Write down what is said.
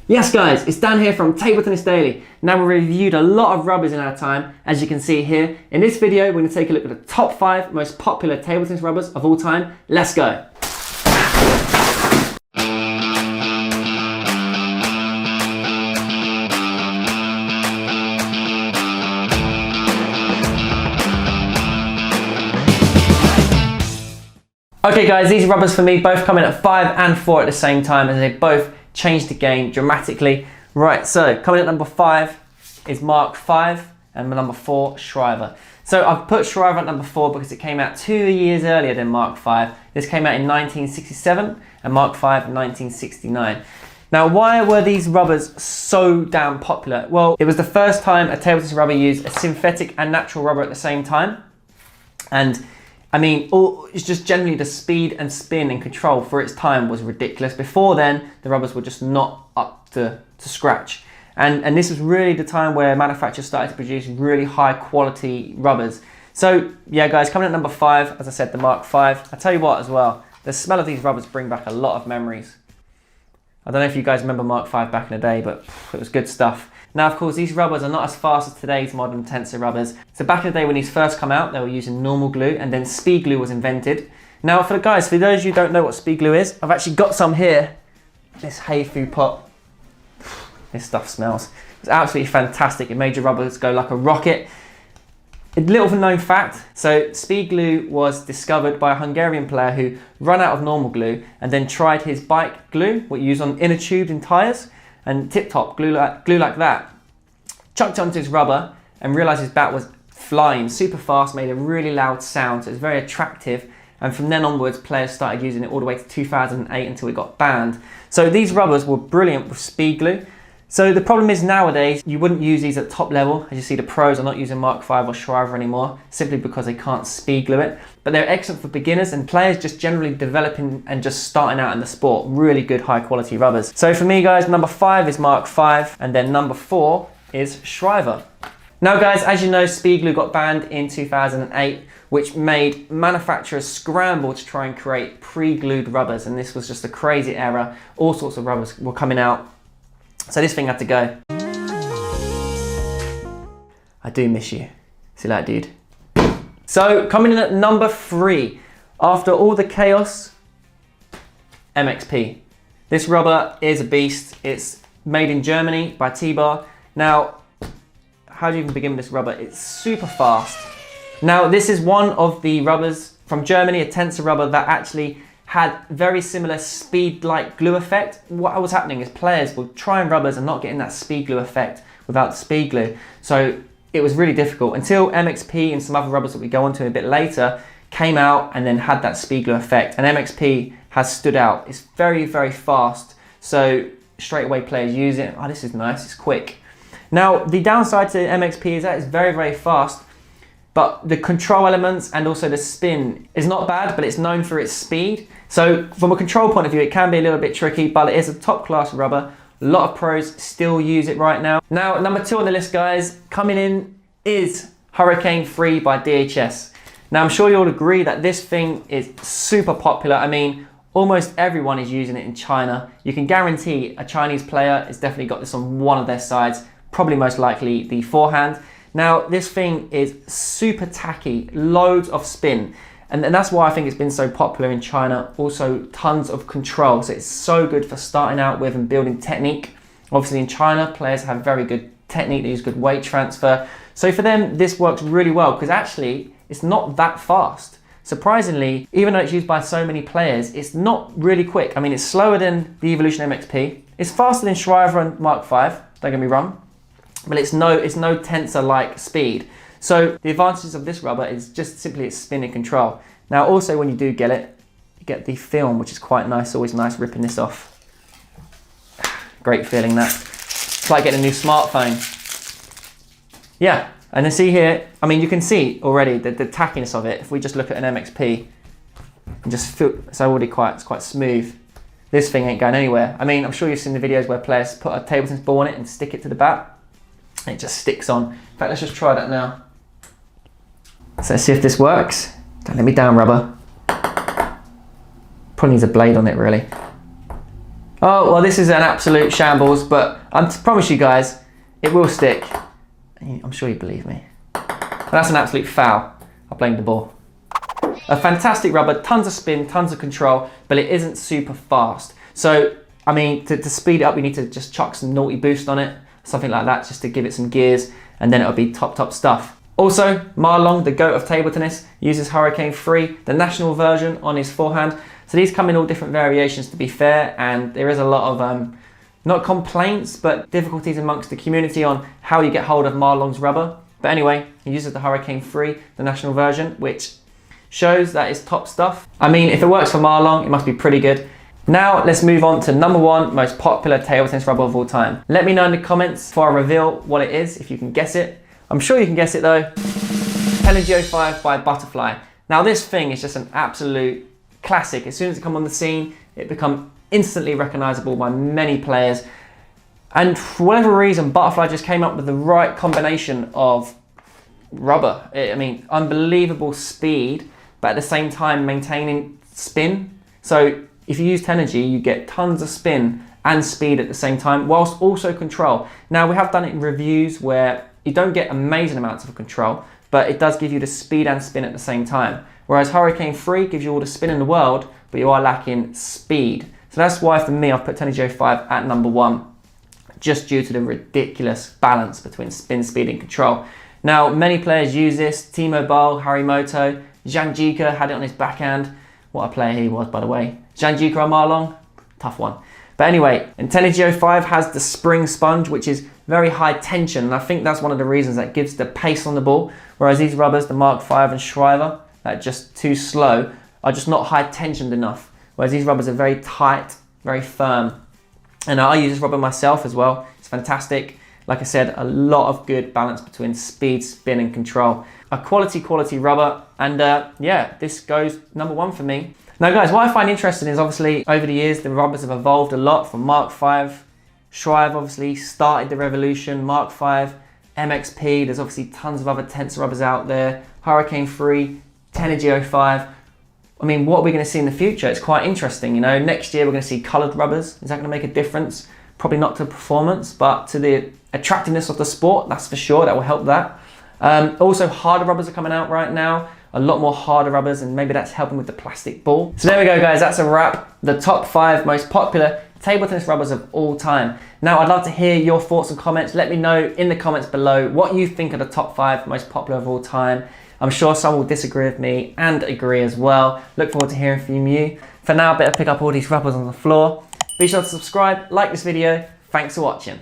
Yes guys, it's Dan here from Table Tennis Daily. Now we've reviewed a lot of rubbers in our time, as you can see here. In this video, we're going to take a look at the top 5 most popular table tennis rubbers of all time. Let's go! Okay guys, these rubbers for me both come in at 5 and 4 at the same time, and they both changed the game dramatically. Right, so coming at number 5 is Mark 5 and number 4, Schriver. So I've put Schriver at number 4 because it came out 2 years earlier than Mark 5. This came out in 1967 and Mark 5 in 1969. Now, why were these rubbers so damn popular? Well, it was the first time a table tennis rubber used a synthetic and natural rubber at the same time. And I mean, it's just generally the speed and spin and control for its time was ridiculous. Before then, the rubbers were just not up to scratch. And this was really the time where manufacturers started to produce really high quality rubbers. So yeah guys, coming at number 5, as I said, the Mark 5. I tell you what as well, the smell of these rubbers bring back a lot of memories. I don't know if you guys remember Mark 5 back in the day, but it was good stuff. Now, of course, these rubbers are not as fast as today's modern tensor rubbers. So back in the day when these first come out, they were using normal glue, and then speed glue was invented. Now, for those of you who don't know what speed glue is, I've actually got some here. This Heifu pot. This stuff smells. It's absolutely fantastic. It made your rubbers go like a rocket. A little known fact, so speed glue was discovered by a Hungarian player who ran out of normal glue and then tried his bike glue, what you use on inner tubes in tyres, and tip-top glue like that. Chucked it onto his rubber and realised his bat was flying super fast, made a really loud sound, so it's very attractive. And from then onwards, players started using it all the way to 2008 until it got banned. So these rubbers were brilliant with speed glue. So the problem is nowadays, you wouldn't use these at top level. As you see, the pros are not using Mark 5 or Schriver anymore, simply because they can't speed glue it. But they're excellent for beginners and players just generally developing and just starting out in the sport. Really good high quality rubbers. So for me guys, number 5 is Mark 5 and then number 4 is Schriver. Now guys, as you know, speed glue got banned in 2008, which made manufacturers scramble to try and create pre-glued rubbers. And this was just a crazy era. All sorts of rubbers were coming out. So this thing had to go. I do miss you. See that, dude? So coming in at number 3, after all the chaos, MXP. This rubber is a beast. It's made in Germany by T-Bar. Now, how do you even begin with this rubber? It's super fast. Now, this is one of the rubbers from Germany, a tensor rubber that actually had very similar speed-like glue effect. What was happening is players would try and rubbers and not getting that speed glue effect without the speed glue. So it was really difficult until MXP and some other rubbers that we go on to a bit later came out and then had that speed glue effect. And MXP has stood out. It's very, very fast. So straight away players use it. Oh, this is nice, it's quick. Now, the downside to MXP is that it's very, very fast, but the control elements and also the spin is not bad, but it's known for its speed. So from a control point of view, it can be a little bit tricky, but it is a top class rubber. A lot of pros still use it right now. Now, number 2 on the list, guys, coming in is Hurricane 3 by DHS. Now, I'm sure you'll agree that this thing is super popular. I mean, almost everyone is using it in China. You can guarantee a Chinese player has definitely got this on one of their sides, probably most likely the forehand. Now, this thing is super tacky, loads of spin. And that's why I think it's been so popular in China. Also, tons of control. So it's so good for starting out with and building technique. Obviously in China, players have very good technique. They use good weight transfer. So for them, this works really well because actually it's not that fast. Surprisingly, even though it's used by so many players, it's not really quick. I mean, it's slower than the Evolution MXP. It's faster than Schriver and Mark 5, don't get me wrong. But it's no tensor-like speed. So the advantages of this rubber is just simply its spin and control. Now also when you do get it, you get the film, which is quite nice. Always nice ripping this off. Great feeling that. It's like getting a new smartphone. Yeah, and then see here, I mean you can see already the tackiness of it. If we just look at an MXP, and just feel it's already quite smooth. This thing ain't going anywhere. I mean, I'm sure you've seen the videos where players put a table tennis ball on it and stick it to the bat. And it just sticks on. In fact, let's just try that now. So let's see if this works. Don't let me down, rubber. Probably needs a blade on it, really. Oh, well, this is an absolute shambles, but I promise you guys, it will stick. I'm sure you believe me. And that's an absolute foul. I blamed the ball. A fantastic rubber, tons of spin, tons of control, but it isn't super fast. So, I mean, to speed it up, you need to just chuck some naughty boost on it, something like that, just to give it some gears, and then it'll be top stuff. Also, Marlon, the GOAT of table tennis, uses Hurricane 3, the national version, on his forehand. So these come in all different variations, to be fair, and there is a lot of, not complaints, but difficulties amongst the community on how you get hold of Marlon's rubber. But anyway, he uses the Hurricane 3, the national version, which shows that it's top stuff. I mean, if it works for Marlon, it must be pretty good. Now, let's move on to number 1 most popular table tennis rubber of all time. Let me know in the comments before I reveal what it is, if you can guess it. I'm sure you can guess it though. Tenergy 05 by Butterfly. Now this thing is just an absolute classic. As soon as it comes on the scene, it becomes instantly recognizable by many players. And for whatever reason, Butterfly just came up with the right combination of rubber. I mean, unbelievable speed, but at the same time maintaining spin. So if you use Tenergy, you get tons of spin and speed at the same time, whilst also control. Now we have done it in reviews where you don't get amazing amounts of control, but it does give you the speed and spin at the same time. Whereas Hurricane 3 gives you all the spin in the world, but you are lacking speed. So that's why for me, I've put Tenergy 05 at number 1, just due to the ridiculous balance between spin, speed and control. Now, many players use this. T-Mobile, Harimoto, Janjika had it on his backhand. What a player he was, by the way. Janjika or Marlon, tough one. But anyway, and Tenergy 05 has the spring sponge, which is very high tension, and I think that's one of the reasons that gives the pace on the ball, whereas these rubbers, the Mark 5 and Schriver, that are just too slow, are just not high tensioned enough, whereas these rubbers are very tight, very firm. And I use this rubber myself as well. It's fantastic. Like I said, a lot of good balance between speed, spin and control. A quality rubber, and yeah, this goes number 1 for me. Now guys, what I find interesting is obviously over the years the rubbers have evolved a lot from Mark 5. Schriver obviously started the revolution, Mark 5, MXP, there's obviously tons of other tensor rubbers out there, Hurricane 3, Tenergy 05. I mean, what are we going to see in the future? It's quite interesting, you know. Next year we're going to see coloured rubbers. Is that going to make a difference? Probably not to performance, but to the attractiveness of the sport, that's for sure, that will help that. Also, harder rubbers are coming out right now. A lot more harder rubbers, and maybe that's helping with the plastic ball. So there we go, guys, that's a wrap. The top 5 most popular table tennis rubbers of all time. Now, I'd love to hear your thoughts and comments. Let me know in the comments below what you think are the top 5 most popular of all time. I'm sure some will disagree with me and agree as well. Look forward to hearing from you. For now, I better pick up all these rubbers on the floor. Be sure to subscribe, like this video. Thanks for watching.